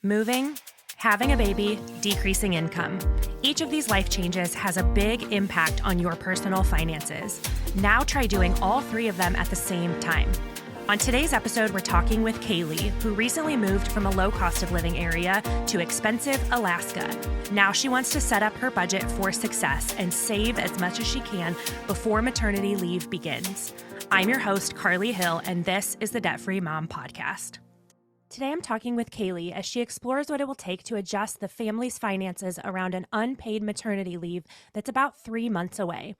Moving, having a baby, decreasing income. Each of these life changes has a big impact on your personal finances. Now try doing all three of them at the same time. On today's episode, we're talking with Kalei, who recently moved from a low cost of living area to expensive Alaska. Now she wants to set up her budget for success and save as much as she can before maternity leave begins. I'm your host, Carly Hill, and this is the Debt Free Mom Podcast. Today, I'm talking with Kalei as she explores what it will take to adjust the family's finances around an unpaid maternity leave that's about 3 months away.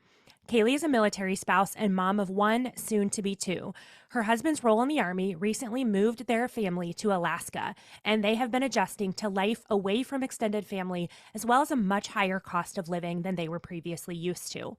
Kalei is a military spouse and mom of one, soon to be two. Her husband's role in the Army recently moved their family to Alaska, and they have been adjusting to life away from extended family, as well as a much higher cost of living than they were previously used to.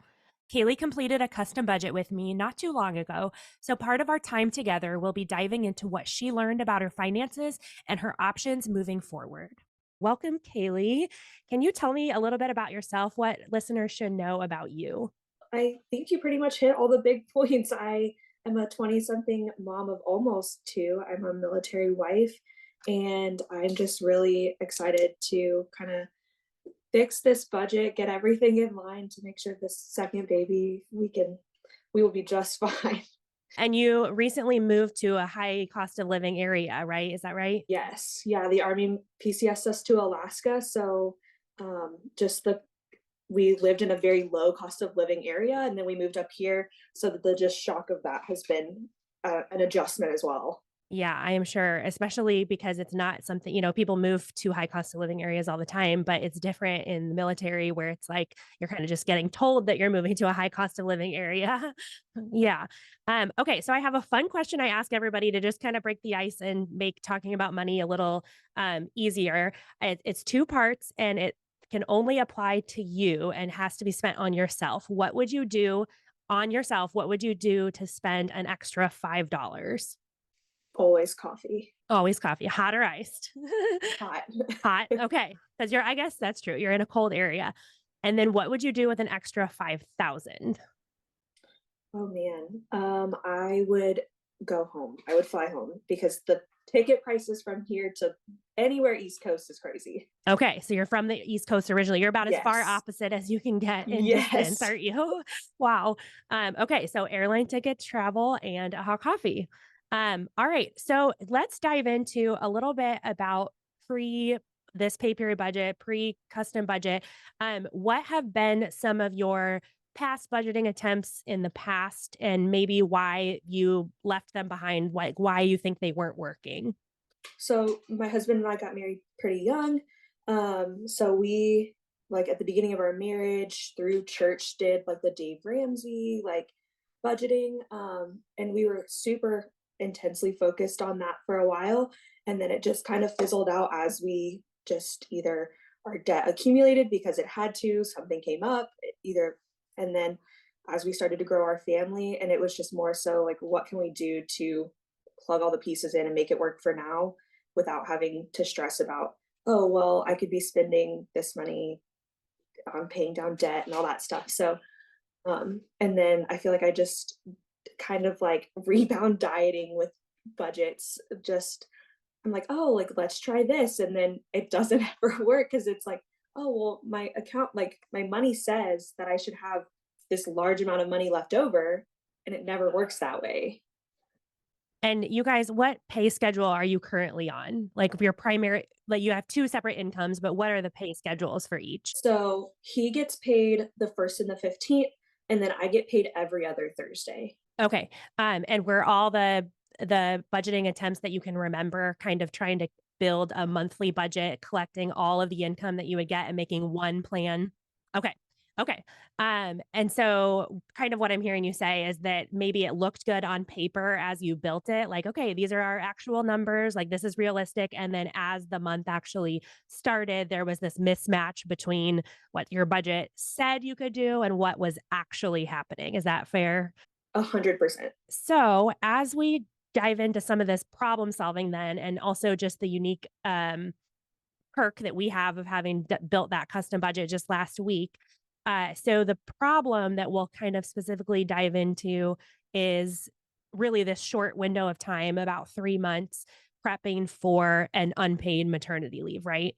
Kalei completed a custom budget with me not too long ago, so part of our time together will be diving into what she learned about her finances and her options moving forward. Welcome, Kalei. Can you tell me a little bit about yourself, what listeners should know about you? I think you pretty much hit all the big points. I am a 20-something mom of almost two. I'm a military wife, and I'm just really excited to kind of fix this budget, get everything in line to make sure this second baby we will be just fine. And you recently moved to a high cost of living area, right? Is that right? Yes. Yeah, the Army PCS us to Alaska, so just the we lived in a very low cost of living area, and then we moved up here, so that the just shock of that has been an adjustment as well. Yeah, I am sure, especially because it's not something, people move to high cost of living areas all the time, but it's different in the military where it's like you're kind of just getting told that you're moving to a high cost of living area. Yeah. Okay. So I have a fun question I ask everybody to just kind of break the ice and make talking about money a little easier. It's two parts and it can only apply to you and has to be spent on yourself. What would you do on yourself? What would you do to spend an extra $5? Always coffee. Always coffee, hot or iced? Hot. Hot, okay, because 'cause I guess that's true, you're in a cold area. And then what would you do with an extra 5,000? Oh man. I would go home. I would fly home because the ticket prices from here to anywhere East Coast is crazy. Okay, so you're from the East Coast originally, you're about as far Yes. opposite as you can get in distance, Yes. aren't you? Wow. Okay, so airline tickets, travel, and a hot coffee. All right, so let's dive into a little bit about pre this pay period budget, pre-custom budget. What have been some of your past budgeting attempts in the past and maybe why you left them behind, like why you think they weren't working? So my husband and I got married pretty young. So we like at the beginning of our marriage through church did like the Dave Ramsey like budgeting. And we were super intensely focused on that for a while. And then it just kind of fizzled out as we just either our debt accumulated because it had to, something came up, either, and then as we started to grow our family, and it was just more so like, what can we do to plug all the pieces in and make it work for now without having to stress about, oh, well, I could be spending this money on paying down debt and all that stuff. So, and then I feel like I just kind of like rebound dieting with budgets. Just, I'm like, oh, like, let's try this. And then it doesn't ever work because it's like, oh, well, my account, like, my money says that I should have this large amount of money left over. And it never works that way. And you guys, what pay schedule are you currently on? Like your primary, like you have two separate incomes, but what are the pay schedules for each? So he gets paid the 1st and the 15th, and then I get paid every other Thursday. Okay. And were all the budgeting attempts that you can remember kind of trying to build a monthly budget, collecting all of the income that you would get and making one plan? Okay. Okay. And so kind of what I'm hearing you say is that maybe it looked good on paper as you built it, like, okay, these are our actual numbers, like this is realistic. And then as the month actually started, there was this mismatch between what your budget said you could do and what was actually happening. Is that fair? 100%. So, as we dive into some of this problem solving, then, and also just the unique perk that we have of having built that custom budget just last week. So, the problem that we'll kind of specifically dive into is really this short window of time, about 3 months prepping for an unpaid maternity leave, right?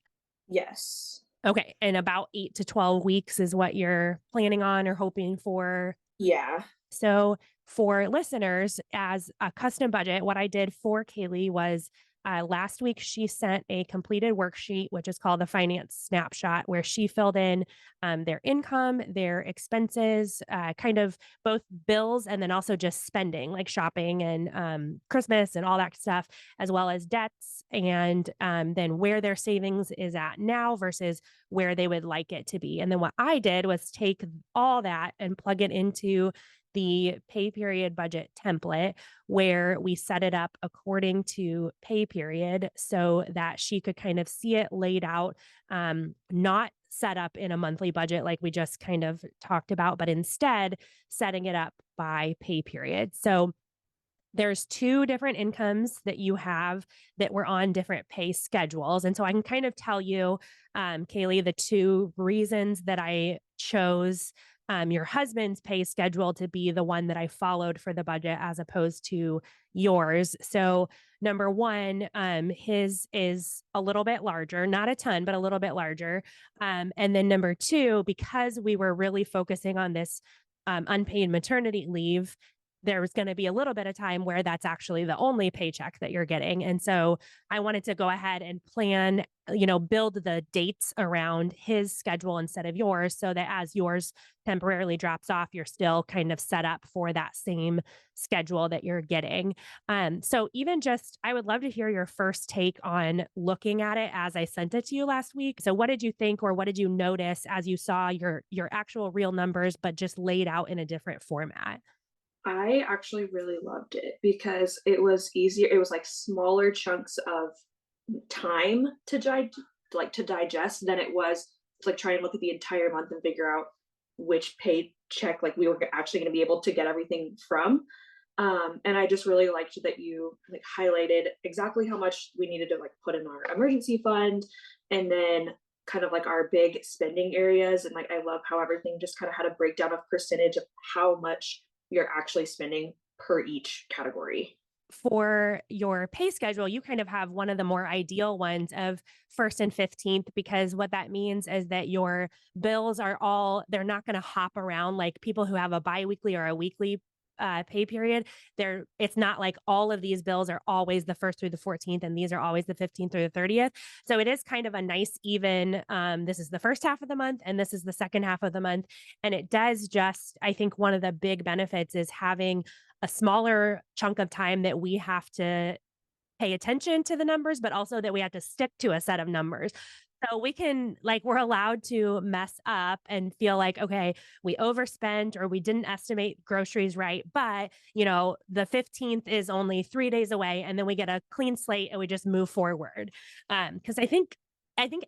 Yes. Okay. And about 8 to 12 weeks is what you're planning on or hoping for. Yeah. So, for listeners, as a custom budget, what I did for Kaylee was last week she sent a completed worksheet, which is called the finance snapshot, where she filled in their income, their expenses, kind of both bills and then also just spending, like shopping and Christmas and all that stuff, as well as debts, and then where their savings is at now versus where they would like it to be. And then what I did was take all that and plug it into the pay period budget template where we set it up according to pay period so that she could kind of see it laid out, not set up in a monthly budget like we just kind of talked about, but instead setting it up by pay period. So there's two different incomes that you have that were on different pay schedules. And so I can kind of tell you, Kaylee, the two reasons that I chose your husband's pay schedule to be the one that I followed for the budget as opposed to yours. So, number one, his is a little bit larger, not a ton, but a little bit larger. And then number two, because we were really focusing on this unpaid maternity leave, there was going to be a little bit of time where that's actually the only paycheck that you're getting. And so I wanted to go ahead and plan, build the dates around his schedule instead of yours so that as yours temporarily drops off, you're still kind of set up for that same schedule that you're getting. So even just, I would love to hear your first take on looking at it as I sent it to you last week. So what did you think, or what did you notice as you saw your actual real numbers, but just laid out in a different format? I actually really loved it because it was easier. It was like smaller chunks of time to to digest than it was to like try and look at the entire month and figure out which paycheck like we were actually going to be able to get everything from. And I just really liked that you like highlighted exactly how much we needed to like put in our emergency fund, and then kind of like our big spending areas. And like I love how everything just kind of had a breakdown of percentage of how much you're actually spending per each category. For your pay schedule, you kind of have one of the more ideal ones of first and 15th, because what that means is that your bills are all, they're not going to hop around like people who have a biweekly or a weekly pay period. It's not like all of these bills are always the first through the 14th and these are always the 15th through the 30th. So it is kind of a nice even, this is the first half of the month and this is the second half of the month. And it does just, I think one of the big benefits is having a smaller chunk of time that we have to pay attention to the numbers, but also that we have to stick to a set of numbers. So we can, like, we're allowed to mess up and feel like, okay, we overspent or we didn't estimate groceries right. But, the 15th is only 3 days away. And then we get a clean slate and we just move forward. Because I think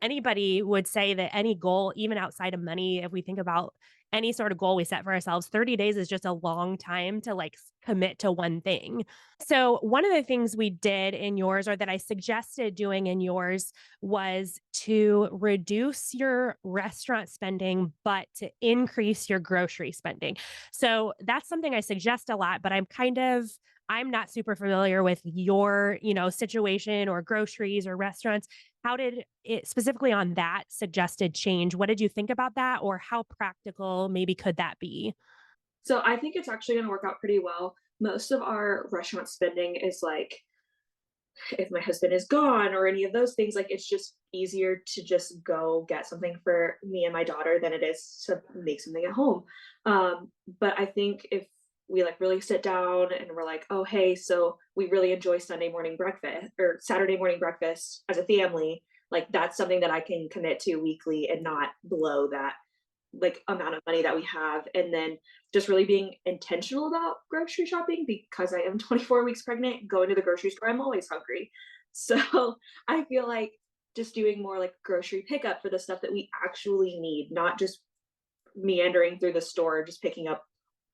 anybody would say that any goal, even outside of money, if we think about any sort of goal we set for ourselves, 30 days is just a long time to like commit to one thing. So, one of the things we did in yours, or that I suggested doing in yours, was to reduce your restaurant spending, but to increase your grocery spending. So, that's something I suggest a lot, but I'm not super familiar with your, situation or groceries or restaurants. How did it specifically on that suggested change? What did you think about that, or how practical maybe could that be? So I think it's actually going to work out pretty well. Most of our restaurant spending is like if my husband is gone or any of those things, like it's just easier to just go get something for me and my daughter than it is to make something at home. But I think if we like really sit down and we're like, oh, hey, so we really enjoy Sunday morning breakfast or Saturday morning breakfast as a family, like that's something that I can commit to weekly and not blow that like amount of money that we have, and then just really being intentional about grocery shopping because I am 24 weeks pregnant. Going to the grocery store, I'm always hungry. So I feel like just doing more like grocery pickup for the stuff that we actually need, not just meandering through the store just picking up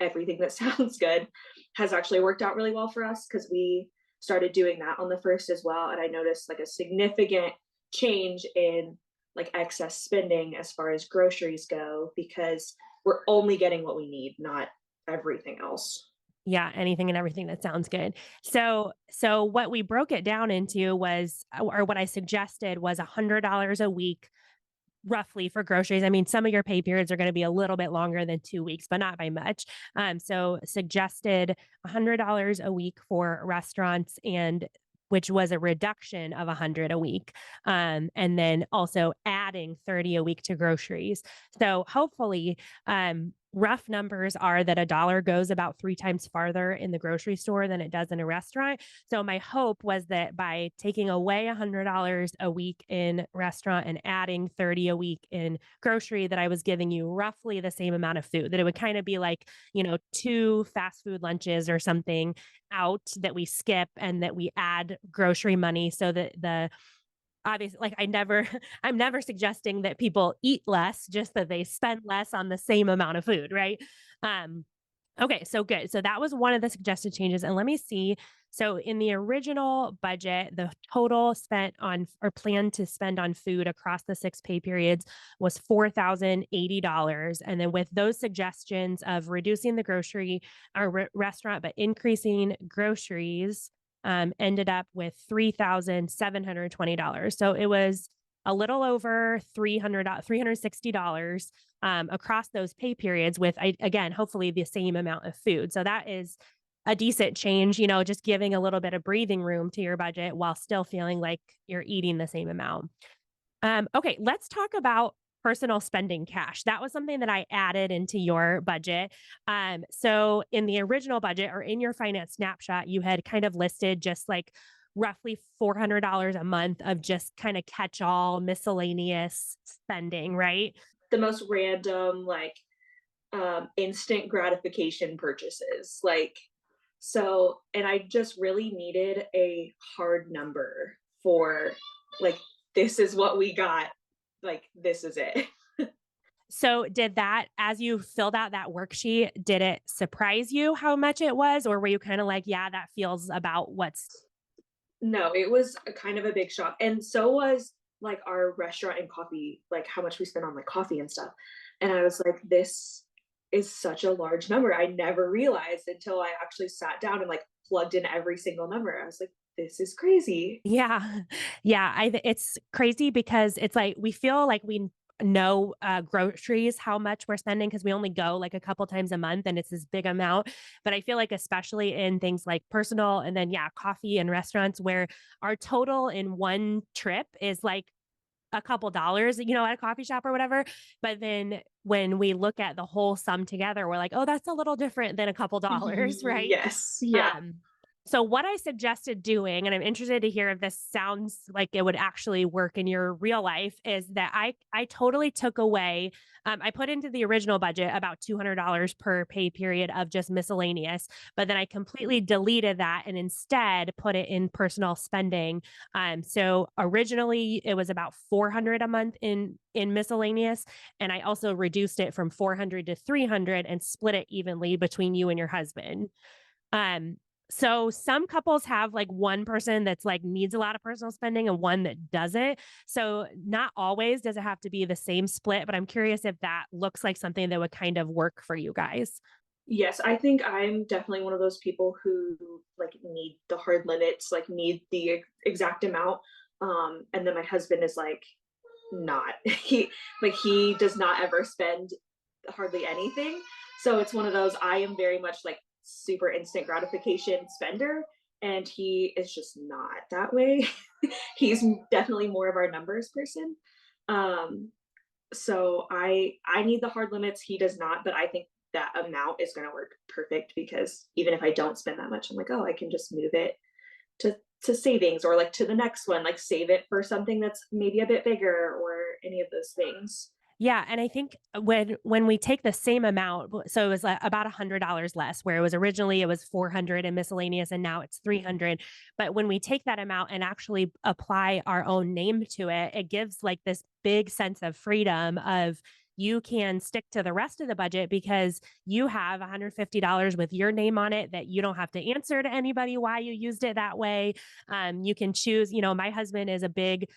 everything that sounds good, has actually worked out really well for us because we started doing that on the first as well, and I noticed like a significant change in like excess spending as far as groceries go because we're only getting what we need, not everything else. Yeah, anything and everything that sounds good. So what we broke it down into was, or what I suggested was $100 a week roughly for groceries. I mean, some of your pay periods are going to be a little bit longer than 2 weeks, but not by much. So suggested $100 a week for restaurants, and which was a reduction of 100 a week. And then also adding 30 a week to groceries. So hopefully, rough numbers are that a dollar goes about 3 times farther in the grocery store than it does in a restaurant. So my hope was that by taking away $100 a week in restaurant and adding 30 a week in grocery, that I was giving you roughly the same amount of food, that it would kind of be like, two fast food lunches or something out that we skip, and that we add grocery money, so that the obviously, like, I'm never suggesting that people eat less, just that they spend less on the same amount of food, right? Um, okay, so good. So that was one of the suggested changes. And let me see. So in the original budget, the total spent on or planned to spend on food across the 6 pay periods was $4,080. And then with those suggestions of reducing the grocery or restaurant, but increasing groceries, ended up with $3,720. So it was a little over $360 across those pay periods, with, again, hopefully the same amount of food. So that is a decent change, just giving a little bit of breathing room to your budget while still feeling like you're eating the same amount. Okay, let's talk about personal spending cash. That was something that I added into your budget. So in the original budget, or in your finance snapshot, you had kind of listed just like roughly $400 a month of just kind of catch all miscellaneous spending, right? The most random, like, instant gratification purchases. Like, so, and I just really needed a hard number for, like, this is what we got. Like, this is it. So did that, as you filled out that worksheet, did it surprise you how much it was? Or were you kind of like, yeah, that feels about what's No, it was a kind of a big shock. And so was like our restaurant and coffee, like how much we spent on like coffee and stuff. And I was like, this is such a large number. I never realized until I actually sat down and like plugged in every single number. I was like, this is crazy. Yeah. Yeah, it's crazy because it's like we feel like we know, groceries, how much we're spending, because we only go like a couple times a month and it's this big amount. But I feel like especially in things like personal, and then, yeah, coffee and restaurants, where our total in one trip is like a couple dollars, at a coffee shop or whatever. But then when we look at the whole sum together, we're like, oh, that's a little different than a couple dollars, right? Yes. Yeah. Um, so what I suggested doing, and I'm interested to hear if this sounds like it would actually work in your real life, is that I totally took away. I put into the original budget about $200 per pay period of just miscellaneous, but then I completely deleted that and instead put it in personal spending. So originally it was about 400 a month in miscellaneous, and I also reduced it from 400 to 300 and split it evenly between you and your husband. Um, so some couples have like one person that's like needs a lot of personal spending and one that doesn't. So not always does it have to be the same split, but I'm curious if that looks like something that would kind of work for you guys. Yes, I think I'm definitely one of those people who like need the hard limits, like need the exact amount. And then my husband is like not. He does not ever spend hardly anything. So it's one of those, I am very much like super instant gratification spender, and he is just not that way. He's definitely more of our numbers person. Um so I need the hard limits, he does not, but I think that amount is going to work perfect because even if I don't spend that much, I'm like, oh, I can just move it to savings, or like to the next one, like save it for something that's maybe a bit bigger or any of those things. Yeah, and I think when we take the same amount, so it was like about $100 less, where it was 400 in miscellaneous, and now it's 300. But when we take that amount and actually apply our own name to it, it gives like this big sense of freedom of, you can stick to the rest of the budget because you have $150 with your name on it that you don't have to answer to anybody why you used it that way. You can choose, my husband is a big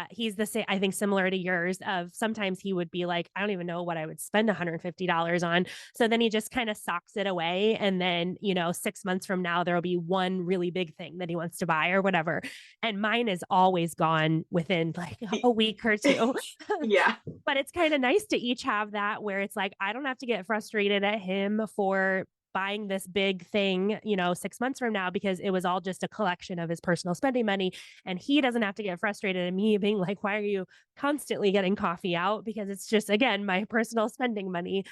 he's the same, I think, similar to yours. Of sometimes he would be like, I don't even know what I would spend $150 on. So then he just kind of socks it away. And then, 6 months from now, there'll be one really big thing that he wants to buy or whatever. And mine is always gone within like a week or two. Yeah, But it's kind of nice to each have that where it's like, I don't have to get frustrated at him for buying this big thing, 6 months from now, because it was all just a collection of his personal spending money. And he doesn't have to get frustrated at me being like, why are you constantly getting coffee out? Because it's just, again, my personal spending money.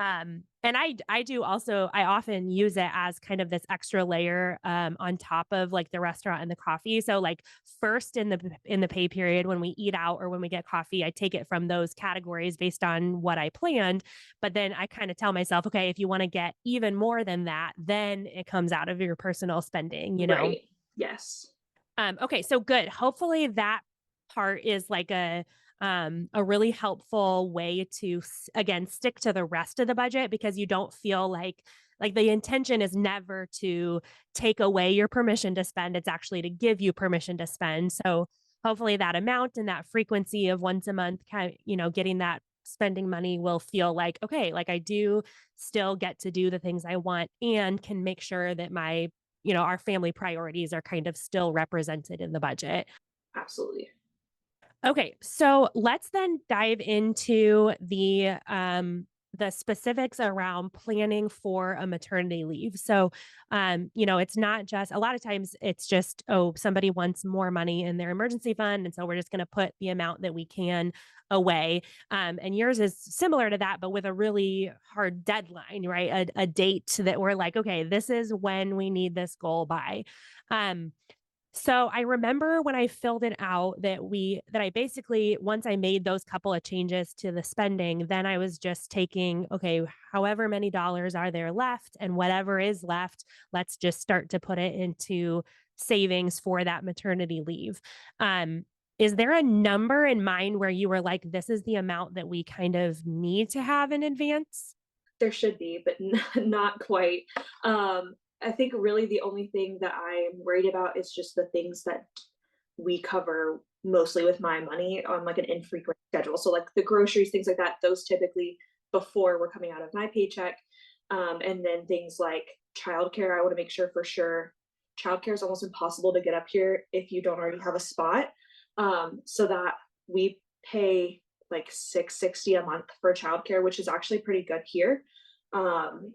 And I do also, I often use it as kind of this extra layer on top of like the restaurant and the coffee. So like first in the pay period when we eat out or when we get coffee, I take it from those categories based on what I planned. But then I kind of tell myself, okay, if you want to get even more than that, then it comes out of your personal spending. right. Yes, Okay, so good. Hopefully that part is like a really helpful way to again stick to the rest of the budget because you don't feel like the intention is never to take away your permission to spend. It's actually to give you permission to spend. So hopefully that amount and that frequency of once a month kind of, getting that spending money will feel like okay, like I do still get to do the things I want and can make sure that our family priorities are kind of still represented in the budget. absolutely. Okay, so let's then dive into the specifics around planning for a maternity leave. So, it's not just a lot of times it's just, oh, somebody wants more money in their emergency fund. And so we're just going to put the amount that we can away. And yours is similar to that, but with a really hard deadline, right? A date that we're like, okay, this is when we need this goal by. Um, so I remember when I filled it out that I basically once I made those couple of changes to the spending, then I was just taking, okay, however many dollars are there left and whatever is left, let's just start to put it into savings for that maternity leave. Um, is there a number in mind where you were like, this is the amount that we kind of need to have in advance? There should be, but not quite. I think really the only thing that I'm worried about is just the things that we cover mostly with my money on like an infrequent schedule. So like the groceries, things like that, those typically before we're coming out of my paycheck. And then things like childcare, I want to make sure for sure. Childcare is almost impossible to get up here if you don't already have a spot. So that we pay like 660 a month for childcare, which is actually pretty good here.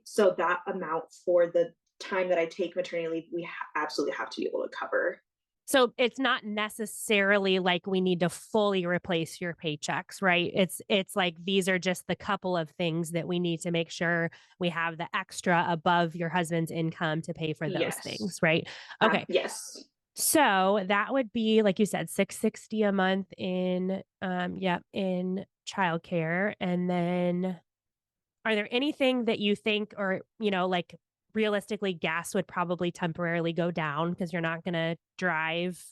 So that amount for the time that I take maternity leave, we absolutely have to be able to cover. So it's not necessarily like we need to fully replace your paychecks, right? It's like these are just the couple of things that we need to make sure we have the extra above your husband's income to pay for those Yes. things, right? Okay. Yes. So that would be like you said 660 a month in childcare. And then are there anything that you think or, like realistically gas would probably temporarily go down because you're not going to drive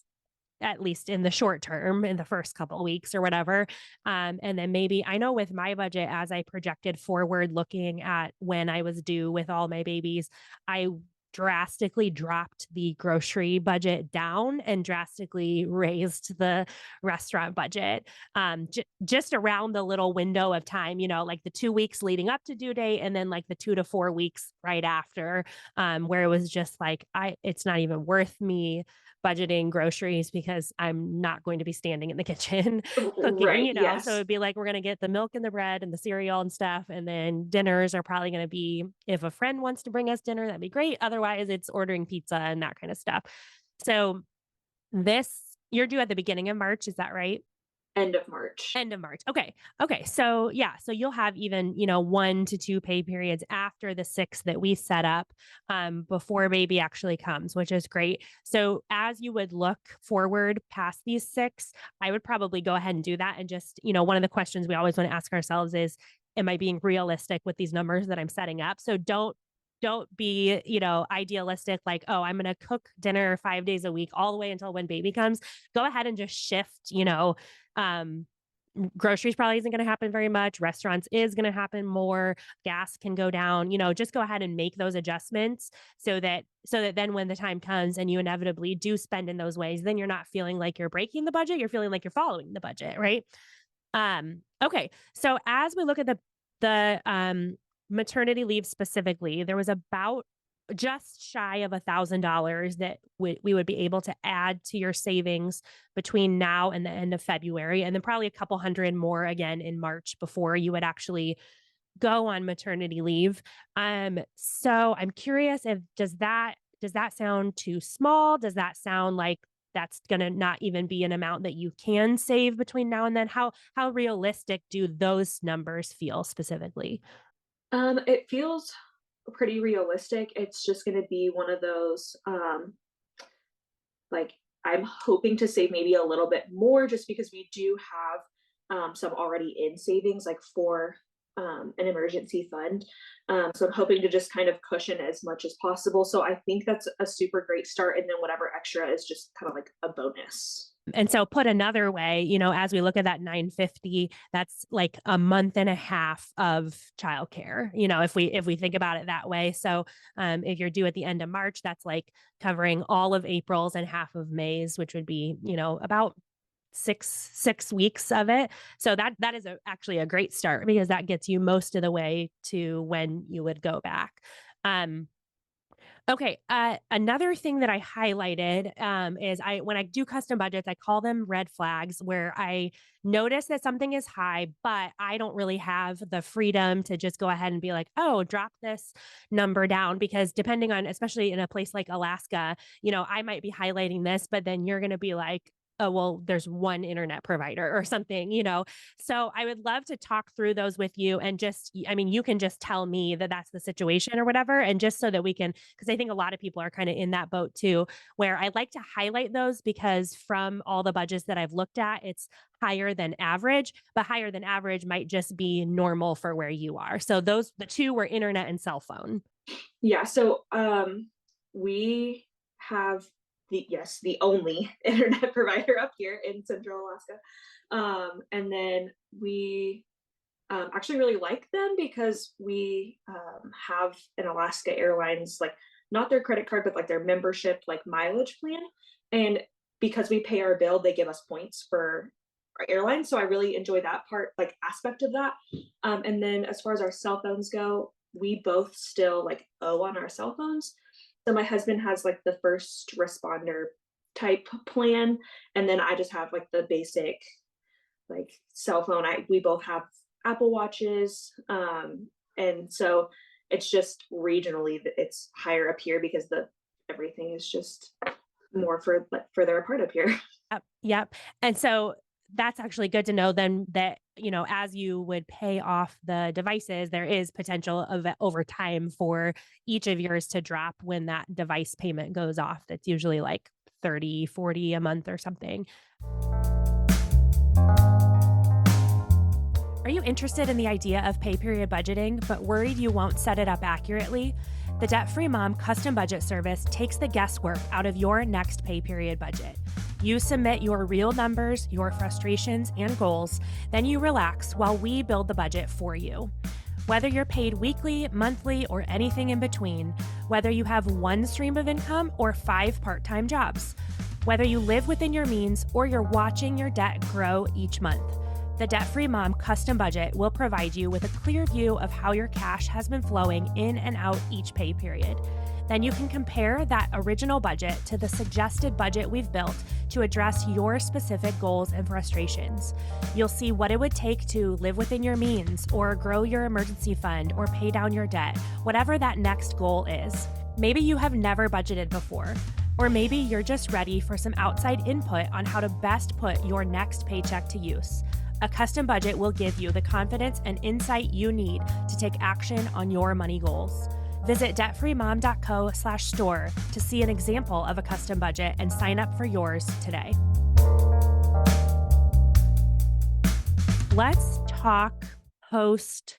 at least in the short term in the first couple of weeks or whatever. And then maybe I know with my budget, as I projected forward, looking at when I was due with all my babies, I drastically dropped the grocery budget down and drastically raised the restaurant budget just around the little window of time, like the 2 weeks leading up to due date and then like the 2 to 4 weeks right after, where it was just like, it's not even worth me budgeting groceries because I'm not going to be standing in the kitchen cooking, Right. So Yes. it'd be like we're going to get the milk and the bread and the cereal and stuff. And then dinners are probably going to be if a friend wants to bring us dinner, that'd be great. Otherwise, it's ordering pizza and that kind of stuff. So you're due at the beginning of March. Is that right? End of March. End of March. Okay. Okay. So yeah. So you'll have even, 1 to 2 pay periods after the 6 that we set up before baby actually comes, which is great. So as you would look forward past these 6, I would probably go ahead and do that. And just, one of the questions we always want to ask ourselves is, am I being realistic with these numbers that I'm setting up? So don't be, idealistic, like, oh, I'm going to cook dinner 5 days a week all the way until when baby comes. Go ahead and just shift, um, Groceries probably isn't going to happen very much. Restaurants is going to happen more. Gas can go down. Just go ahead and make those adjustments so that then when the time comes and you inevitably do spend in those ways, then you're not feeling like you're breaking the budget. You're feeling like you're following the budget, right? Okay. So as we look at the maternity leave specifically, there was about just shy of $1,000 that we would be able to add to your savings between now and the end of February, and then probably a couple hundred more again in March before you would actually go on maternity leave. So I'm curious, if does that sound too small? Does that sound like that's gonna not even be an amount that you can save between now and then? How realistic do those numbers feel specifically? It feels pretty realistic. It's just gonna be one of those, like, I'm hoping to save maybe a little bit more just because we do have, some already in savings, like, for, an emergency fund. So I'm hoping to just kind of cushion as much as possible. So I think that's a super great start, and then whatever extra is just kinda like a bonus. And so put another way, as we look at that 950, that's like a month and a half of childcare, if we think about it that way. So if you're due at the end of March, that's like covering all of April's and half of May's, which would be, about six weeks of it. So that is actually a great start because that gets you most of the way to when you would go back. Um, Okay. Another thing that I highlighted is when I do custom budgets, I call them red flags, where I notice that something is high, but I don't really have the freedom to just go ahead and be like, oh, drop this number down. Because depending on, especially in a place like Alaska, I might be highlighting this, but then you're going to be like, oh, well, there's one internet provider or something. So I would love to talk through those with you and I mean, you can just tell me that that's the situation or whatever. And just so that we can, because I think a lot of people are kind of in that boat too, where I like to highlight those because from all the budgets that I've looked at, it's higher than average, but higher than average might just be normal for where you are. So the two were internet and cell phone. Yeah, so, we have the only internet provider up here in Central Alaska. And then we, actually really like them because we, have an Alaska Airlines, like, not their credit card, but, like, their membership, like, mileage plan, and because we pay our bill, they give us points for our airline, so I really enjoy that part, like, aspect of that. And then as far as our cell phones go, we both still, like, owe on our cell phones. So my husband has, like, the first responder type plan, and then I just have, like, the basic, like, cell phone. We both have Apple Watches, and so it's just regionally that it's higher up here because the everything is just more further apart up here. Yep. Yep. And so that's actually good to know then that, as you would pay off the devices, there is potential of over time for each of yours to drop when that device payment goes off. That's usually like 30, 40 a month or something. Are you interested in the idea of pay period budgeting, but worried you won't set it up accurately? The Debt Free Mom custom budget service takes the guesswork out of your next pay period budget. You submit your real numbers, your frustrations, and goals, then you relax while we build the budget for you. Whether you're paid weekly, monthly, or anything in between, whether you have one stream of income or 5 part-time jobs, whether you live within your means or you're watching your debt grow each month, the Debt Free Mom custom budget will provide you with a clear view of how your cash has been flowing in and out each pay period. Then you can compare that original budget to the suggested budget we've built to address your specific goals and frustrations. You'll see what it would take to live within your means, or grow your emergency fund, or pay down your debt, whatever that next goal is. Maybe you have never budgeted before, or maybe you're just ready for some outside input on how to best put your next paycheck to use. A custom budget will give you the confidence and insight you need to take action on your money goals. Visit debtfreemom.co/store to see an example of a custom budget and sign up for yours today. Let's talk post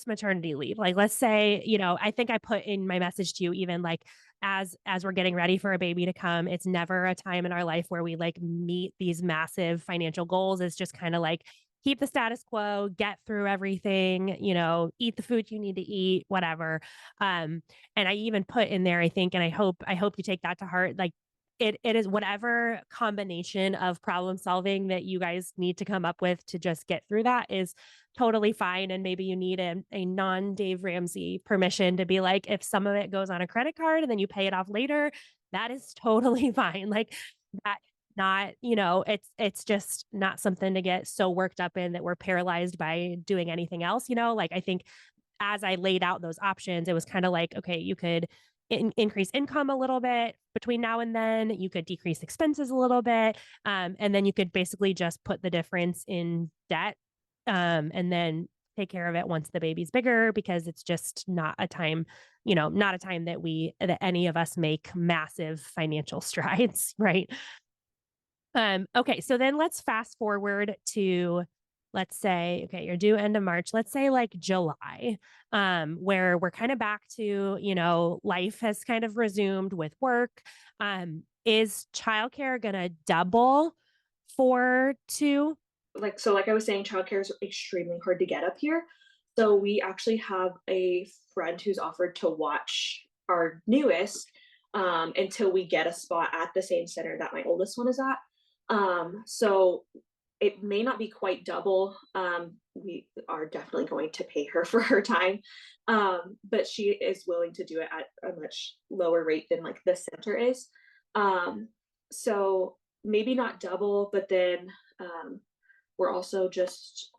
maternity leave. Like, let's say, I think I put in my message to you even like as we're getting ready for a baby to come. It's never a time in our life where we like meet these massive financial goals. It's just kind of like keep the status quo, get through everything, eat the food you need to eat, whatever. And I even put in there, I think, and I hope you take that to heart. Like it is whatever combination of problem solving that you guys need to come up with to just get through that is totally fine. And maybe you need a non Dave Ramsey permission to be like, if some of it goes on a credit card and then you pay it off later, that is totally fine. Like that, not, it's just not something to get so worked up in that we're paralyzed by doing anything else. Like I think as I laid out those options, it was kind of like, okay, you could increase income a little bit between now and then. You could decrease expenses a little bit. And then you could basically just put the difference in debt, and then take care of it once the baby's bigger, because it's just not a time, not a time that any of us make massive financial strides, right? Okay, so then let's fast forward to, let's say, okay, you're due end of March. Let's say like July, where we're kind of back to, life has kind of resumed with work. Is childcare gonna double for two? Like I was saying, childcare is extremely hard to get up here. So we actually have a friend who's offered to watch our newest until we get a spot at the same center that my oldest one is at. So it may not be quite double. We are definitely going to pay her for her time, but she is willing to do it at a much lower rate than like the center is. So maybe not double, but then we're also just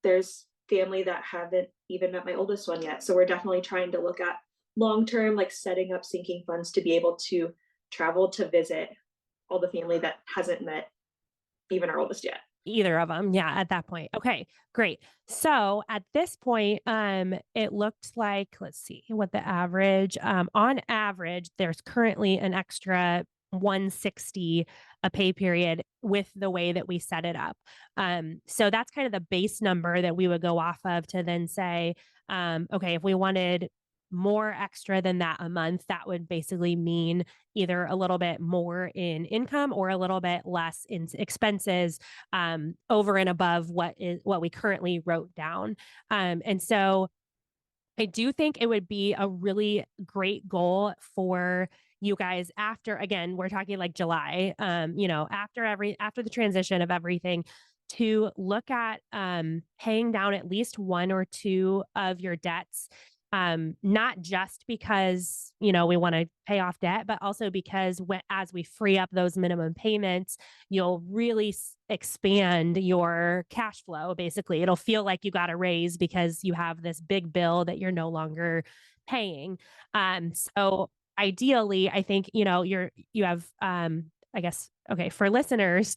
there's family that haven't even met my oldest one yet. So we're definitely trying to look at long term, like setting up sinking funds to be able to travel to visit all the family that hasn't met even our oldest yet. Either of them. Yeah, at that point. Okay, great. So at this point, it looked like, let's see what the average, on average, there's currently an extra 160 a pay period with the way that we set it up. So that's kind of the base number that we would go off of to then say, okay, if we wanted more extra than that a month, that would basically mean either a little bit more in income or a little bit less in expenses, over and above what we currently wrote down. And so I do think it would be a really great goal for you guys after, again, we're talking like July, after the transition of everything, to look at paying down at least one or two of your debts. Not just because, we want to pay off debt, but also because as we free up those minimum payments, you'll really expand your cash flow. Basically, it'll feel like you got a raise because you have this big bill that you're no longer paying. So ideally, I think, you have, I guess, okay, for listeners,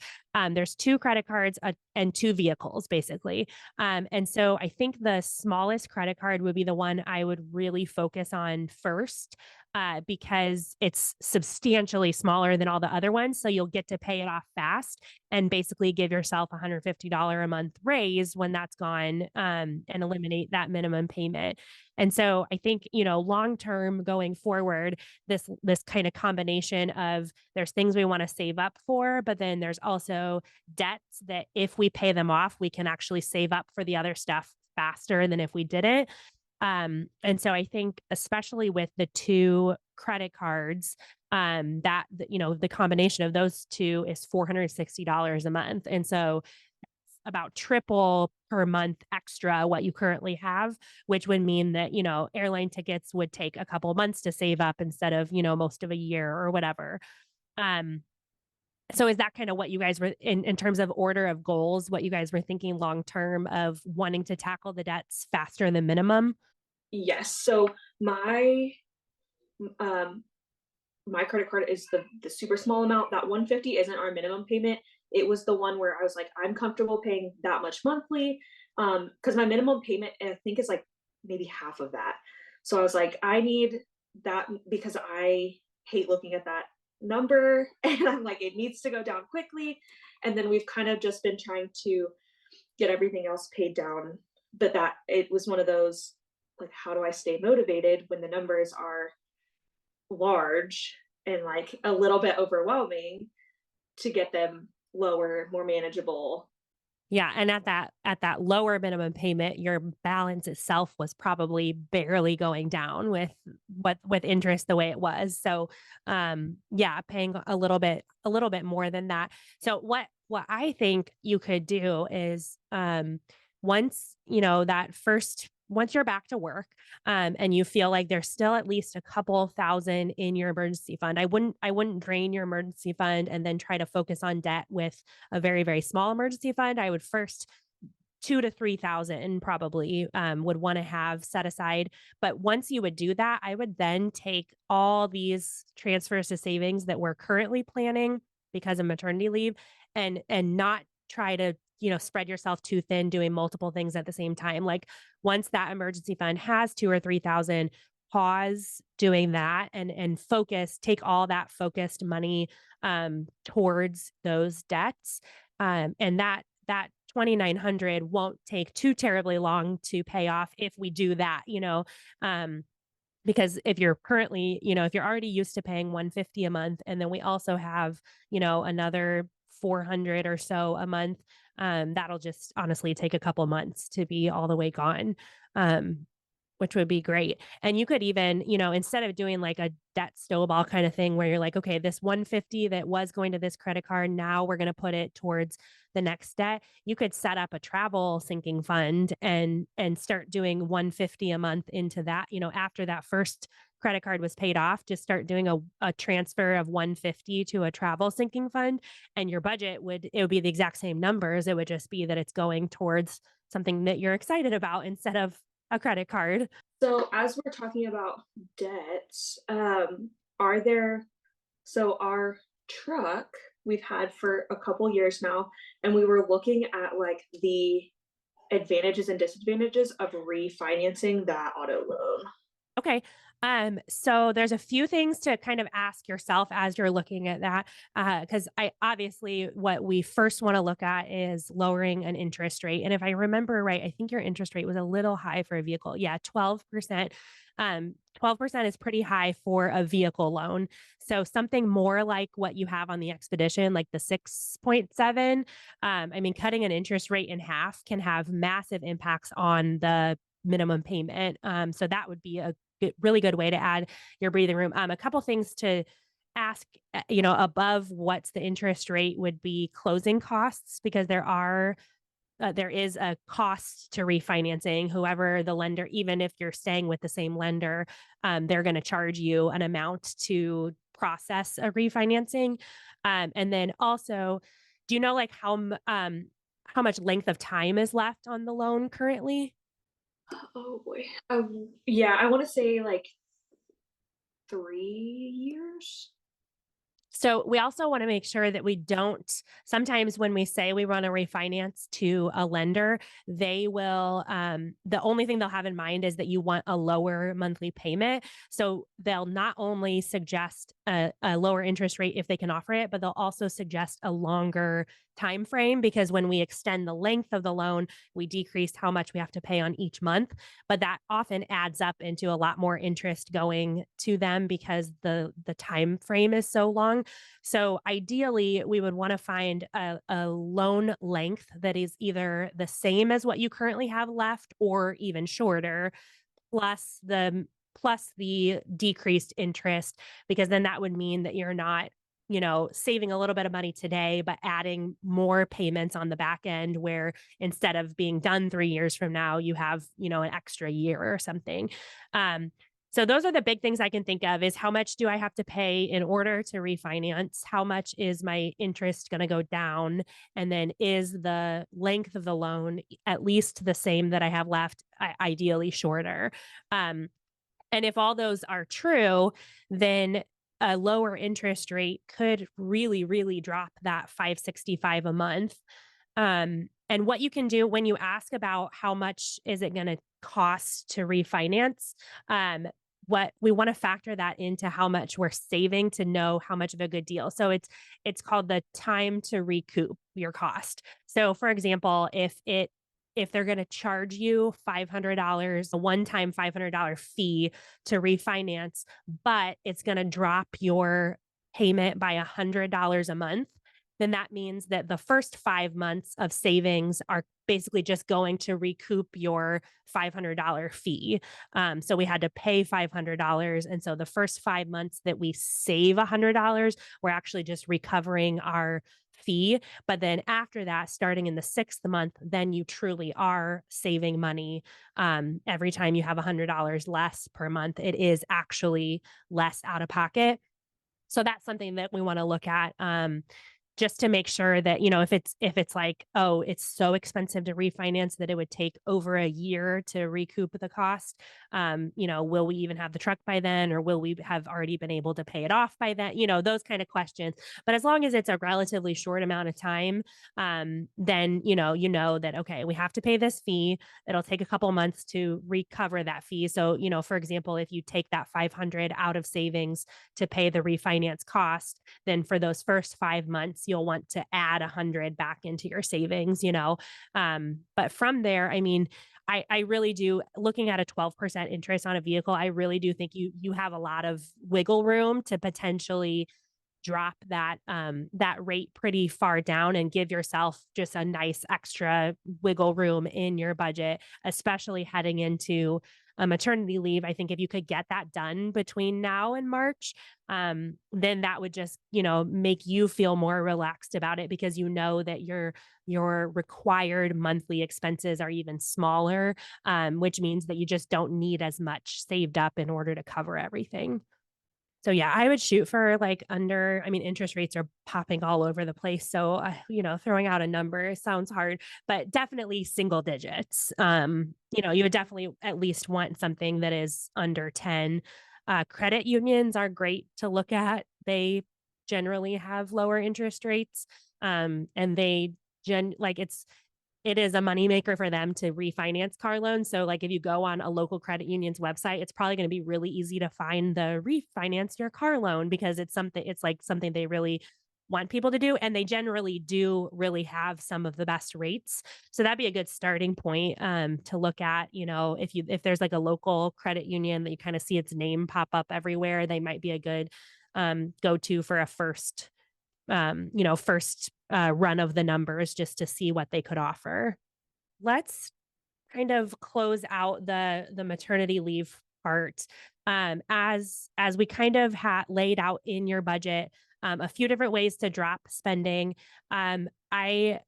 there's two credit cards and two vehicles, basically. And so I think the smallest credit card would be the one I would really focus on first, because it's substantially smaller than all the other ones. So you'll get to pay it off fast and basically give yourself a $150 a month raise when that's gone, and eliminate that minimum payment. And so I think, long term going forward, this kind of combination of there's things we want to save up for, but then there's also debts that if we pay them off, we can actually save up for the other stuff faster than if we didn't. And so I think, especially with the two credit cards, the combination of those two is $460 a month. And so about triple per month extra what you currently have, which would mean that, airline tickets would take a couple months to save up instead of, most of a year or whatever. So is that kind of what you guys were in terms of order of goals, what you guys were thinking long term of wanting to tackle the debts faster than minimum? Yes. So um my credit card is the super small amount. That 150 isn't our minimum payment. It was the one where I was like, I'm comfortable paying that much monthly. Because my minimum payment, I think, is like maybe half of that. So I was like, I need that because I hate looking at that number. And I'm like, it needs to go down quickly. And then we've kind of just been trying to get everything else paid down. But that it was one of those, like, how do I stay motivated when the numbers are large and like a little bit overwhelming to get them lower, more manageable. Yeah, and at that lower minimum payment, your balance itself was probably barely going down with interest the way it was. So, yeah, paying a little bit more than that. So what I think you could do is once, you know, that first once you're back to work, and you feel like there's still at least a couple thousand in your emergency fund. I wouldn't drain your emergency fund and then try to focus on debt with a very, very small emergency fund. I would first 2 to 3,000 probably would want to have set aside. But once you would do that, I would then take all these transfers to savings that we're currently planning because of maternity leave and not try to, you know, spread yourself too thin doing multiple things at the same time. Like once that emergency fund has 2 or 3,000, pause doing that and focus, take all that focused money towards those debts. And that 2,900 won't take too terribly long to pay off if we do that, you know. Um, because if you're currently, you know, if you're already used to paying 150 a month, and then we also have, you know, another 400 or so a month, that'll just honestly take a couple months to be all the way gone. Um, which would be great. And you could even, you know, instead of doing like a debt snowball kind of thing where you're like, okay, this 150 that was going to this credit card, now we're going to put it towards the next debt. You could set up a travel sinking fund and start doing 150 a month into that, you know, after that first credit card was paid off, just start doing a transfer of 150 to a travel sinking fund. And your budget it would be the exact same numbers. It would just be that it's going towards something that you're excited about instead of a credit card. So as we're talking about debts, are there so our truck we've had for a couple years now, and we were looking at like the advantages and disadvantages of refinancing that auto loan. Okay. So there's a few things to kind of ask yourself as you're looking at that. Because I obviously what we first want to look at is lowering an interest rate. And if I remember right, I think your interest rate was a little high for a vehicle. Yeah, 12%. 12% is pretty high for a vehicle loan. So something more like what you have on the Expedition, like the 6.7. I mean, cutting an interest rate in half can have massive impacts on the minimum payment. So that would be a really good way to add your breathing room. A couple things to ask, you know, above what's the interest rate would be closing costs because there is a cost to refinancing. Whoever the lender, even if you're staying with the same lender, they're going to charge you an amount to process a refinancing. And then also, do you know like how much length of time is left on the loan currently? Oh boy. Yeah, I want to say like 3 years. So we also want to make sure that we don't sometimes when we say we want to refinance to a lender, they will the only thing they'll have in mind is that you want a lower monthly payment. So they'll not only suggest a lower interest rate if they can offer it, but they'll also suggest a longer time frame because when we extend the length of the loan, we decrease how much we have to pay on each month, but that often adds up into a lot more interest going to them because the time frame is so long. So ideally, we would want to find a loan length that is either the same as what you currently have left or even shorter, plus the decreased interest, because then that would mean that you're not, you know, saving a little bit of money today, but adding more payments on the back end where instead of being done 3 years from now, you have, you know, an extra year or something. Um, so those are the big things I can think of is how much do I have to pay in order to refinance? How much is my interest going to go down? And then is the length of the loan at least the same that I have left, ideally shorter? Um, and if all those are true, then a lower interest rate could really, really drop that 565 a month. And what you can do when you ask about how much is it going to cost to refinance, what we want to factor that into how much we're saving to know how much of a good deal. So it's called the time to recoup your cost. So for example, if it if they're going to charge you $500, a one-time $500 fee to refinance, but it's going to drop your payment by $100 a month, then that means that the first 5 months of savings are basically just going to recoup your $500 fee. So we had to pay $500. And so the first 5 months that we save $100, we're actually just recovering our fee. But then after that, starting in the sixth month, then you truly are saving money. Every time you have $100 less per month, it is actually less out of pocket. So that's something that we want to look at. Just to make sure that, if it's like, oh, it's so expensive to refinance that it would take over a year to recoup the cost. Will we even have the truck by then, or will we have already been able to pay it off by then? Those kind of questions. But as long as it's a relatively short amount of time, then that, okay, we have to pay this fee. It'll take a couple months to recover that fee. So, for example, if you take that 500 out of savings to pay the refinance cost, then for those first 5 months, you'll want to add 100 back into your savings. But from there, I mean, I really do, looking at a 12% interest on a vehicle, I really do think you have a lot of wiggle room to potentially drop that rate pretty far down and give yourself just a nice extra wiggle room in your budget, especially heading into a maternity leave. I think if you could get that done between now and March, then that would just, make you feel more relaxed about it, because you know that your required monthly expenses are even smaller, which means that you just don't need as much saved up in order to cover everything. So yeah, I would shoot for like under, I mean, interest rates are popping all over the place. So, throwing out a number sounds hard, but definitely single digits. You would definitely at least want something that is under 10. Credit unions are great to look at. They generally have lower interest rates. And they it is a moneymaker for them to refinance car loans. So, like, if you go on a local credit union's website, it's probably going to be really easy to find the refinance your car loan, because it's like something they really want people to do. And they generally do really have some of the best rates. So that'd be a good starting point, to look at. If there's like a local credit union that you kind of see its name pop up everywhere, they might be a good go to for a first run of the numbers, just to see what they could offer. Let's kind of close out the maternity leave part. As we kind of laid out in your budget, a few different ways to drop spending. I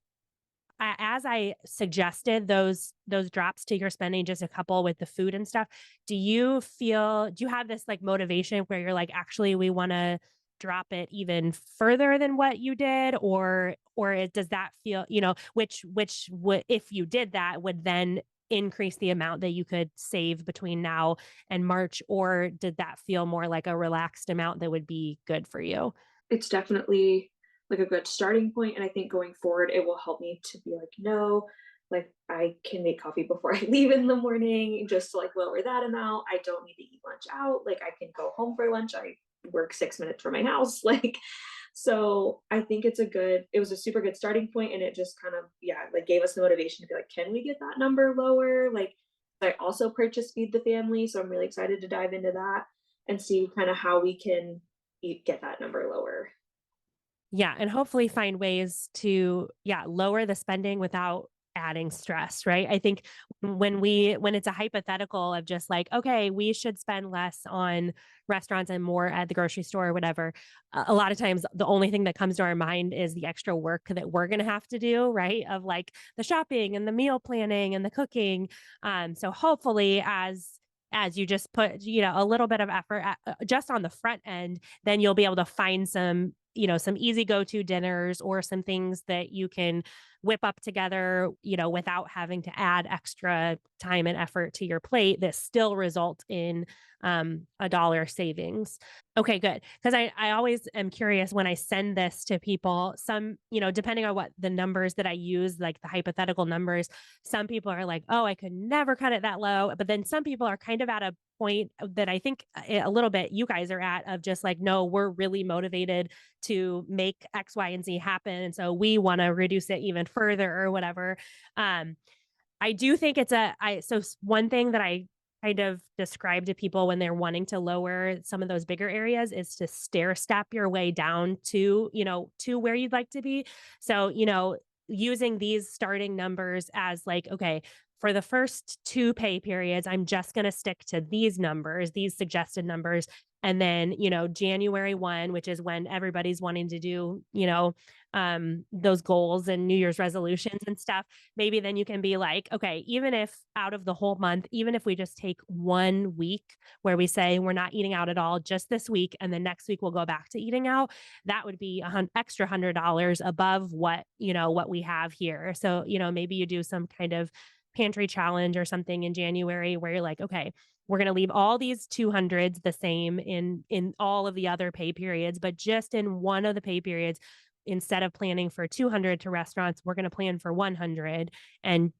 As I suggested those drops to your spending, just a couple with the food and stuff, do you have this like motivation where you're like, actually, we want to drop it even further than what you did, does that feel, which would, if you did that, would then increase the amount that you could save between now and March, or did that feel more like a relaxed amount that would be good for you? It's definitely like a good starting point, and I think going forward, it will help me to be like, no, like I can make coffee before I leave in the morning just to like lower that amount. I don't need to eat lunch out. Like I can go home for lunch. I work 6 minutes from my house. Like, so I think it was a super good starting point, and it just kind of, yeah, like gave us the motivation to be like, can we get that number lower? Like, I also purchased Feed the Family, so I'm really excited to dive into that and see kind of how we can get that number lower. Yeah, and hopefully find ways to, yeah, lower the spending without adding stress, right? I think when it's a hypothetical of just like, okay, we should spend less on restaurants and more at the grocery store or whatever. A lot of times the only thing that comes to our mind is the extra work that we're going to have to do, right? Of like the shopping and the meal planning and the cooking. So hopefully as you just put, a little bit of effort just on the front end, then you'll be able to find some easy go-to dinners, or some things that you can whip up together, without having to add extra time and effort to your plate, that still result in a dollar savings. Okay, good. Because I always am curious when I send this to people, depending on what the numbers that I use, like the hypothetical numbers, some people are like, oh, I could never cut it that low. But then some people are kind of at a point that I think a little bit you guys are at, of just like, no, we're really motivated to make X, Y, and Z happen. And so we want to reduce it even further or whatever. Um, I do think it's one thing that I kind of describe to people when they're wanting to lower some of those bigger areas is to stair step your way down to, to where you'd like to be. So, using these starting numbers as like, okay, for the first 2 pay periods, I'm just going to stick to these numbers, these suggested numbers. And then, January 1, which is when everybody's wanting to do, those goals and New Year's resolutions and stuff, maybe then you can be like, okay, even if out of the whole month, even if we just take 1 week where we say we're not eating out at all just this week, and then next week we'll go back to eating out, that would be extra $100 above what we have here. So, maybe you do some kind of pantry challenge or something in January where you're like, okay, we're going to leave all these 200s the same in all of the other pay periods, but just in one of the pay periods, instead of planning for 200 to restaurants, we're going to plan for 100 and,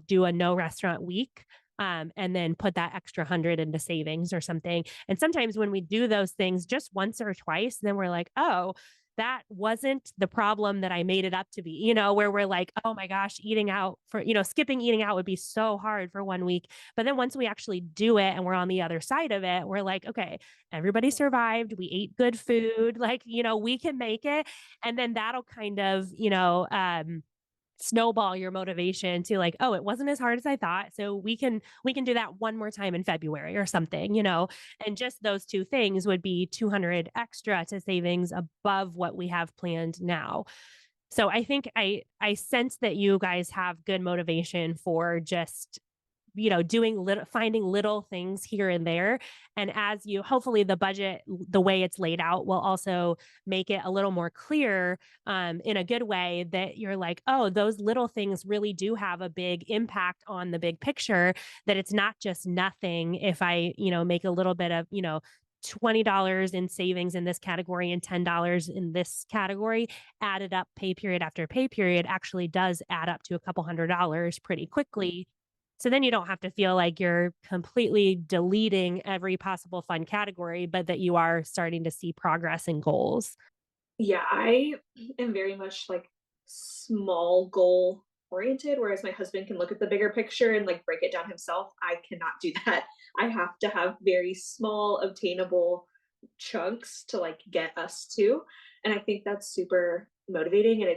do a no restaurant week. And then put that extra 100 into savings or something. And sometimes when we do those things just once or twice, then we're like, oh, that wasn't the problem that I made it up to be, where we're like, oh my gosh, eating out for, skipping eating out would be so hard for 1 week. But then once we actually do it and we're on the other side of it, we're like, okay, everybody survived. We ate good food. Like, we can make it. And then that'll kind of, snowball your motivation to like, oh, it wasn't as hard as I thought, so we can do that one more time in February or something, and just those two things would be 200 extra to savings above what we have planned now. So I think I sense that you guys have good motivation for just doing little, finding little things here and there. And as you, hopefully the budget, the way it's laid out will also make it a little more clear, in a good way, that you're like, oh, those little things really do have a big impact on the big picture, that it's not just nothing if I, make a little bit of, $20 in savings in this category and $10 in this category, added up pay period after pay period, actually does add up to a couple $100 pretty quickly. So then you don't have to feel like you're completely deleting every possible fun category, but that you are starting to see progress and goals. Yeah, I am very much like small goal oriented, whereas my husband can look at the bigger picture and like break it down himself. I cannot do that. I have to have very small, obtainable chunks to like get us to. And I think that's super motivating. And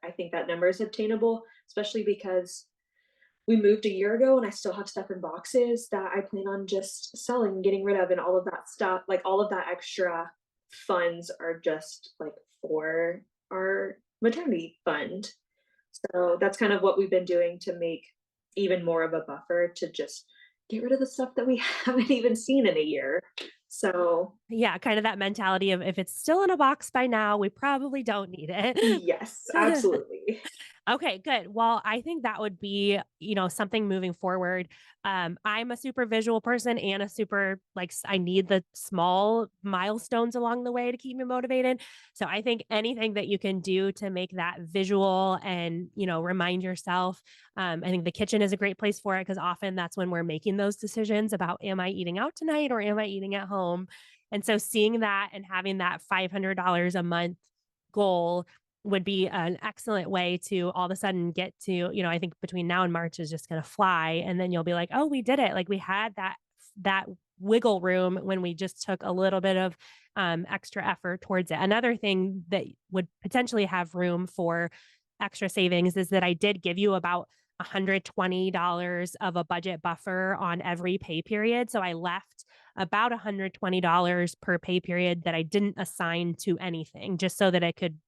I think that number is obtainable, especially because we moved a year ago and I still have stuff in boxes that I plan on just selling and getting rid of, and all of that stuff, like all of that extra funds are just like for our maternity fund. So that's kind of what we've been doing to make even more of a buffer to just get rid of the stuff that we haven't even seen in a year. So, Yeah, kind of that mentality of if it's still in a box by now, we probably don't need it. yes, absolutely. Okay, good. Well, I think that would be, something moving forward. I'm a super visual person and a super I need the small milestones along the way to keep me motivated. So I think anything that you can do to make that visual and, remind yourself. I think the kitchen is a great place for it because often that's when we're making those decisions about, am I eating out tonight or am I eating at home? And so seeing that and having that $500 a month goal would be an excellent way to all of a sudden get to, I think between now and March is just going to fly. And then you'll be like, oh, we did it. Like we had that wiggle room when we just took a little bit of extra effort towards it. Another thing that would potentially have room for extra savings is that I did give you about $120 of a budget buffer on every pay period. So I left about $120 per pay period that I didn't assign to anything, just so that I could,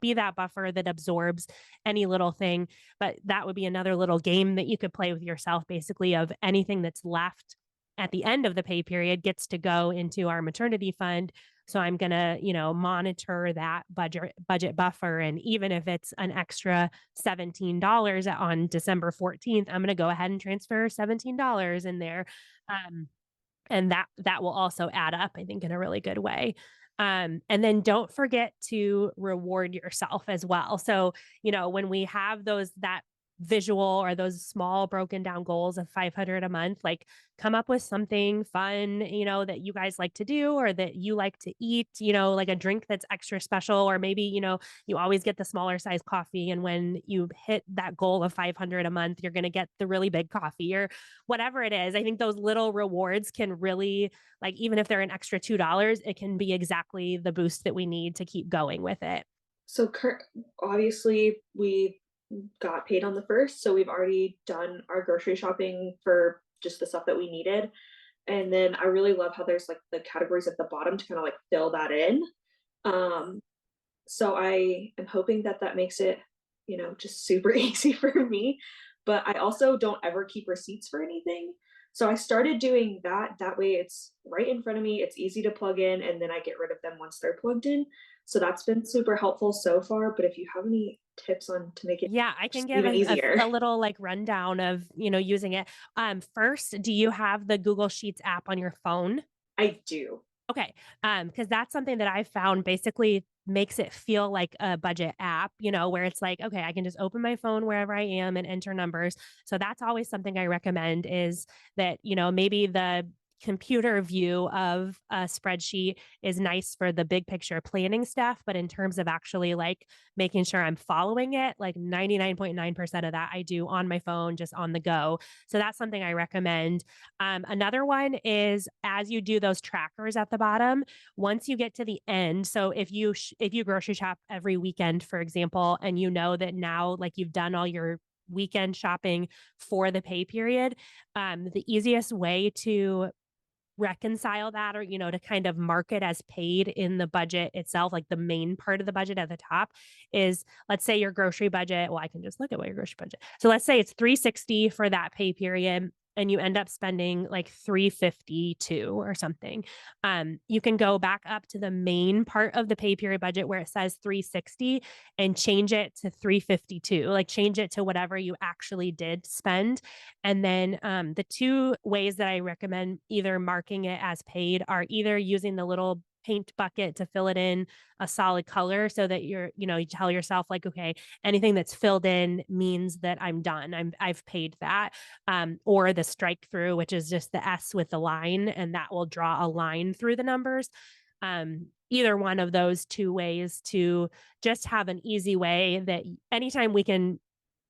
be that buffer that absorbs any little thing. But that would be another little game that you could play with yourself, basically, of anything that's left at the end of the pay period gets to go into our maternity fund. So I'm going to, monitor that budget buffer. And even if it's an extra $17 on December 14th, I'm going to go ahead and transfer $17 in there. Um, and that will also add up, I think, in a really good way. And then don't forget to reward yourself as well. So, when we have that visual or those small broken down goals of 500 a month, like come up with something fun, that you guys like to do or that you like to eat, like a drink that's extra special, or maybe, you always get the smaller size coffee. And when you hit that goal of 500 a month, you're going to get the really big coffee or whatever it is. I think those little rewards can really, like, even if they're an extra $2, it can be exactly the boost that we need to keep going with it. So obviously we got paid on the first, so we've already done our grocery shopping for just the stuff that we needed. And then I really love how there's like the categories at the bottom to kind of like fill that in. Um, so I am hoping that that makes it, just super easy for me. But I also don't ever keep receipts for anything. So I started doing that. That way it's right in front of me. It's easy to plug in and then I get rid of them once they're plugged in. So that's been super helpful so far. But if you have any tips on to make it Yeah, I can just give even easier, a little like rundown of, using it. First, do you have the Google Sheets app on your phone? I do. Okay, because that's something that I've found basically makes it feel like a budget app, where it's like, okay, I can just open my phone wherever I am and enter numbers. So that's always something I recommend is that, maybe the computer view of a spreadsheet is nice for the big picture planning stuff, but in terms of actually like making sure I'm following it, like 99.9% of that I do on my phone, just on the go. So that's something I recommend. Another one is as you do those trackers at the bottom, once you get to the end. So if you grocery shop every weekend, for example, and you know that now like you've done all your weekend shopping for the pay period, the easiest way to reconcile that, or to kind of mark it as paid in the budget itself, like the main part of the budget at the top, is, let's say your grocery budget, well, I can just look at what your grocery budget, so let's say it's 360 for that pay period and you end up spending like 352 or something. You can go back up to the main part of the pay period budget where it says 360 and change it to 352, like change it to whatever you actually did spend. And then the two ways that I recommend either marking it as paid are either using the little paint bucket to fill it in a solid color so that you tell yourself like, okay, anything that's filled in means that I'm done. I've paid that. Or the strike through, which is just the S with the line, and that will draw a line through the numbers. Either one of those two ways to just have an easy way that anytime we can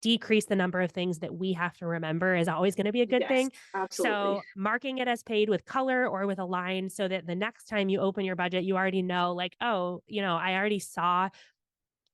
decrease the number of things that we have to remember is always going to be a good Yes, thing. absolutely. So, marking it as paid with color or with a line so that the next time you open your budget, you already know, like, oh, I already saw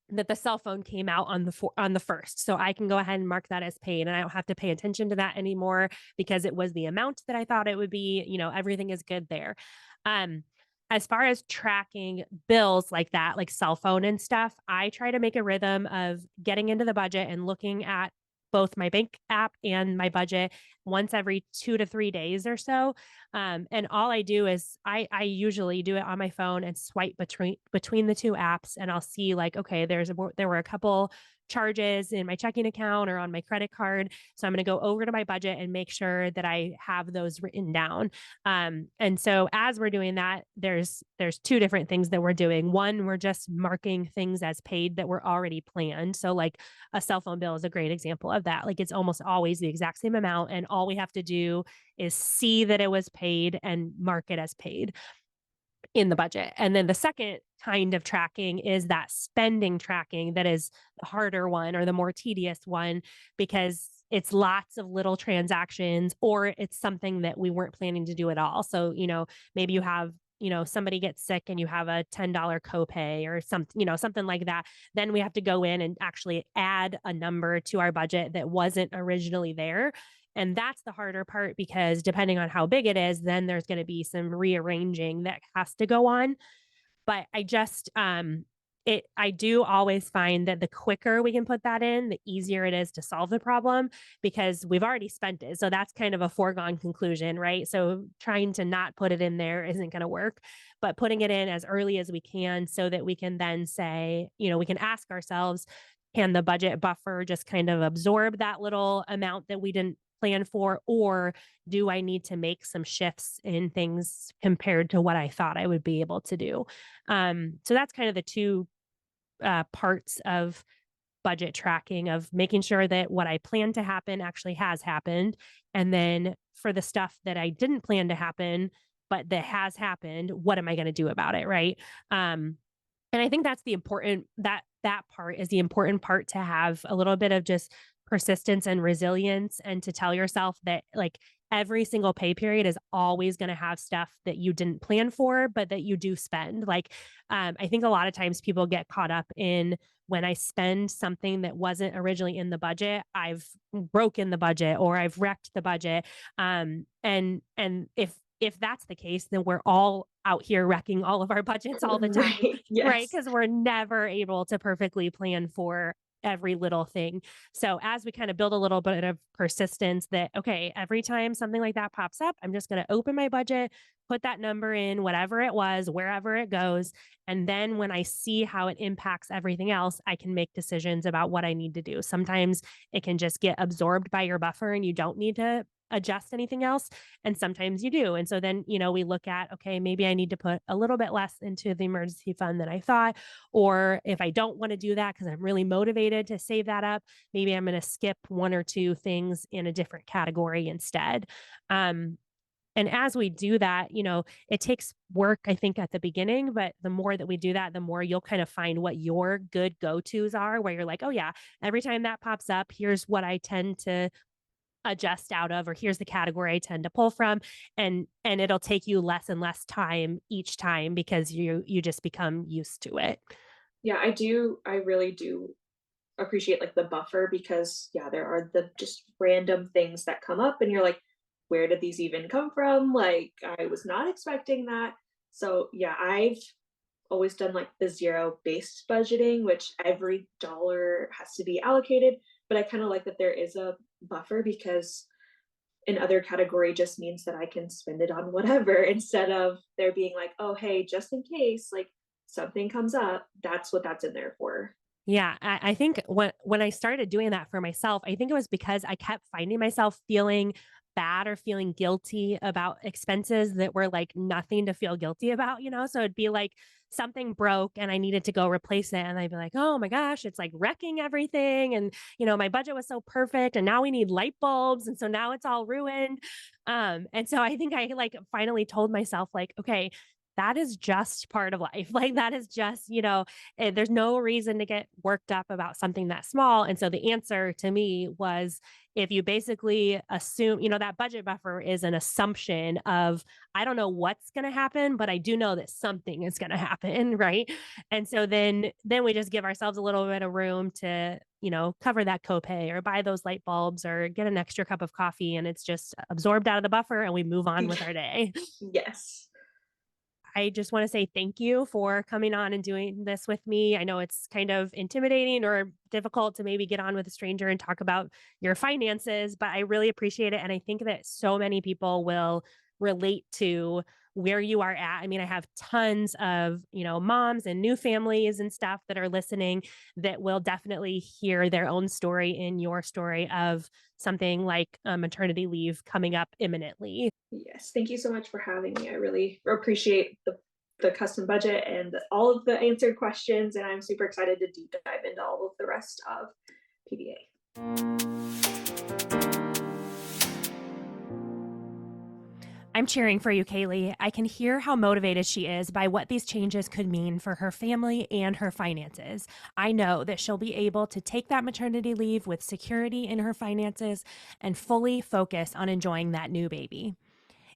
that the cell phone came out on on the first, so I can go ahead and mark that as paid, and I don't have to pay attention to that anymore because it was the amount that I thought it would be. Everything is good there. Um, as far as tracking bills like that, like cell phone and stuff, I try to make a rhythm of getting into the budget and looking at both my bank app and my budget once every 2 to 3 days or so. And all I do is I usually do it on my phone and swipe between the two apps, and I'll see like, okay, there were a couple charges in my checking account or on my credit card. So I'm going to go over to my budget and make sure that I have those written down. And so as we're doing that, there's two different things that we're doing. One, we're just marking things as paid that were already planned. So like a cell phone bill is a great example of that. Like it's almost always the exact same amount, and all we have to do is see that it was paid and mark it as paid in the budget. And then the second kind of tracking is that spending tracking that is the harder one or the more tedious one because it's lots of little transactions or it's something that we weren't planning to do at all. So, maybe you have somebody gets sick and you have a $10 copay or something, something like that. Then we have to go in and actually add a number to our budget that wasn't originally there. And that's the harder part because depending on how big it is, then there's going to be some rearranging that has to go on. But I do always find that the quicker we can put that in, the easier it is to solve the problem because we've already spent it. So that's kind of a foregone conclusion, right? So trying to not put it in there isn't going to work, but putting it in as early as we can so that we can then say, we can ask ourselves, can the budget buffer just kind of absorb that little amount that we didn't plan for, or do I need to make some shifts in things compared to what I thought I would be able to do? So that's kind of the two parts of budget tracking of making sure that what I planned to happen actually has happened. And then for the stuff that I didn't plan to happen, but that has happened, what am I going to do about it? Right. Um, and I think that's the important that part is the important part to have a little bit of just persistence and resilience and to tell yourself that like every single pay period is always going to have stuff that you didn't plan for but that you do spend. Like I think a lot of times people get caught up in when I spend something that wasn't originally in the budget, I've broken the budget or I've wrecked the budget. And if that's the case, then we're all out here wrecking all of our budgets all the time, Right. right? Yes. Because we're never able to perfectly plan for every little thing. So as we kind of build a little bit of persistence that, okay, every time something like that pops up, I'm just going to open my budget, put that number in, whatever it was, wherever it goes. And then when I see how it impacts everything else, I can make decisions about what I need to do. Sometimes it can just get absorbed by your buffer and you don't need to adjust anything else, and sometimes you do. And so then, we look at, okay, maybe I need to put a little bit less into the emergency fund than I thought. Or if I don't want to do that because I'm really motivated to save that up, maybe I'm going to skip one or two things in a different category instead. Um, and as we do that, it takes work, I think, at the beginning, but the more that we do that, the more you'll kind of find what your good go tos are, where you're like, oh, yeah, every time that pops up, here's what I tend to adjust out of, or here's the category I tend to pull from. And it'll take you less and less time each time because you just become used to it. Yeah, I really do appreciate like the buffer because yeah, there are the just random things that come up and you're like, where did these even come from? Like I was not expecting that. So yeah, I've always done like the zero based budgeting, which every dollar has to be allocated. But I kind of like that there is a buffer because an other category just means that I can spend it on whatever instead of there being like, oh, hey, just in case like something comes up, that's what that's in there for. Yeah, I think when I started doing that for myself, I think it was because I kept finding myself feeling bad or feeling guilty about expenses that were like nothing to feel guilty about. So it'd be like something broke and I needed to go replace it. And I'd be like, oh my gosh, it's like wrecking everything. And my budget was so perfect. And now we need light bulbs. And so now it's all ruined. And so I think I like finally told myself, like, okay, that is just part of life. Like that is just, there's no reason to get worked up about something that small. And so the answer to me was if you basically assume, that budget buffer is an assumption of, I don't know what's going to happen, but I do know that something is going to happen. Right. And so then we just give ourselves a little bit of room to, cover that copay or buy those light bulbs or get an extra cup of coffee. And it's just absorbed out of the buffer and we move on with our day. Yes. I just want to say thank you for coming on and doing this with me. I know it's kind of intimidating or difficult to maybe get on with a stranger and talk about your finances, but I really appreciate it. And I think that so many people will relate to where you are at. I mean, I have tons of, moms and new families and stuff that are listening that will definitely hear their own story in your story of something like maternity leave coming up imminently. Yes. Thank you so much for having me. I really appreciate the custom budget and all of the answered questions. And I'm super excited to deep dive into all of the rest of PBA. I'm cheering for you, Kalei. I can hear how motivated she is by what these changes could mean for her family and her finances. I know that she'll be able to take that maternity leave with security in her finances and fully focus on enjoying that new baby.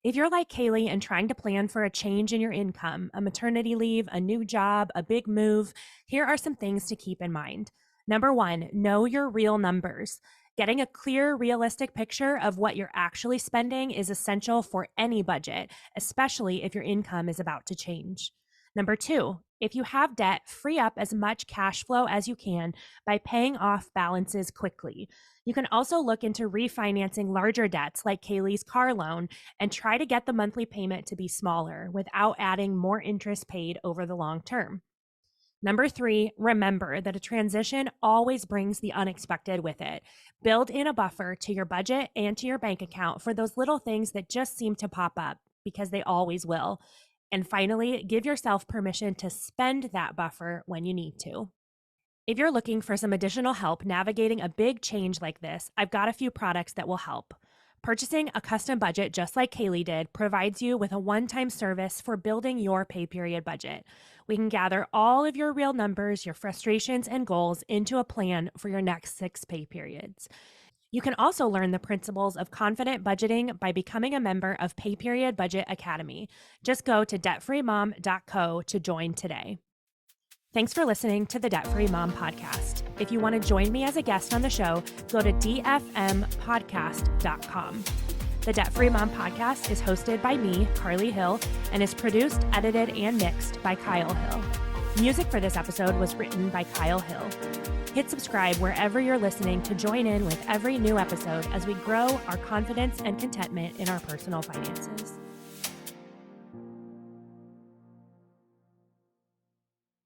If you're like Kalei and trying to plan for a change in your income, a maternity leave, a new job, a big move, here are some things to keep in mind. Number one, know your real numbers. Getting a clear, realistic picture of what you're actually spending is essential for any budget, especially if your income is about to change. Number two, if you have debt, free up as much cash flow as you can by paying off balances quickly. You can also look into refinancing larger debts like Kaleigh's car loan and try to get the monthly payment to be smaller without adding more interest paid over the long term. Number three, remember that a transition always brings the unexpected with it. Build in a buffer to your budget and to your bank account for those little things that just seem to pop up because they always will. And finally, give yourself permission to spend that buffer when you need to. If you're looking for some additional help navigating a big change like this, I've got a few products that will help. Purchasing a custom budget just like Kalei did provides you with a one-time service for building your pay period budget. We can gather all of your real numbers, your frustrations, and goals into a plan for your next 6 pay periods. You can also learn the principles of confident budgeting by becoming a member of Pay Period Budget Academy. Just go to debtfreemom.co to join today. Thanks for listening to the Debt Free Mom podcast. If you want to join me as a guest on the show, go to dfmpodcast.com. The Debt Free Mom podcast is hosted by me, Carly Hill, and is produced, edited, and mixed by Kyle Hill. Music for this episode was written by Kyle Hill. Hit subscribe wherever you're listening to join in with every new episode as we grow our confidence and contentment in our personal finances.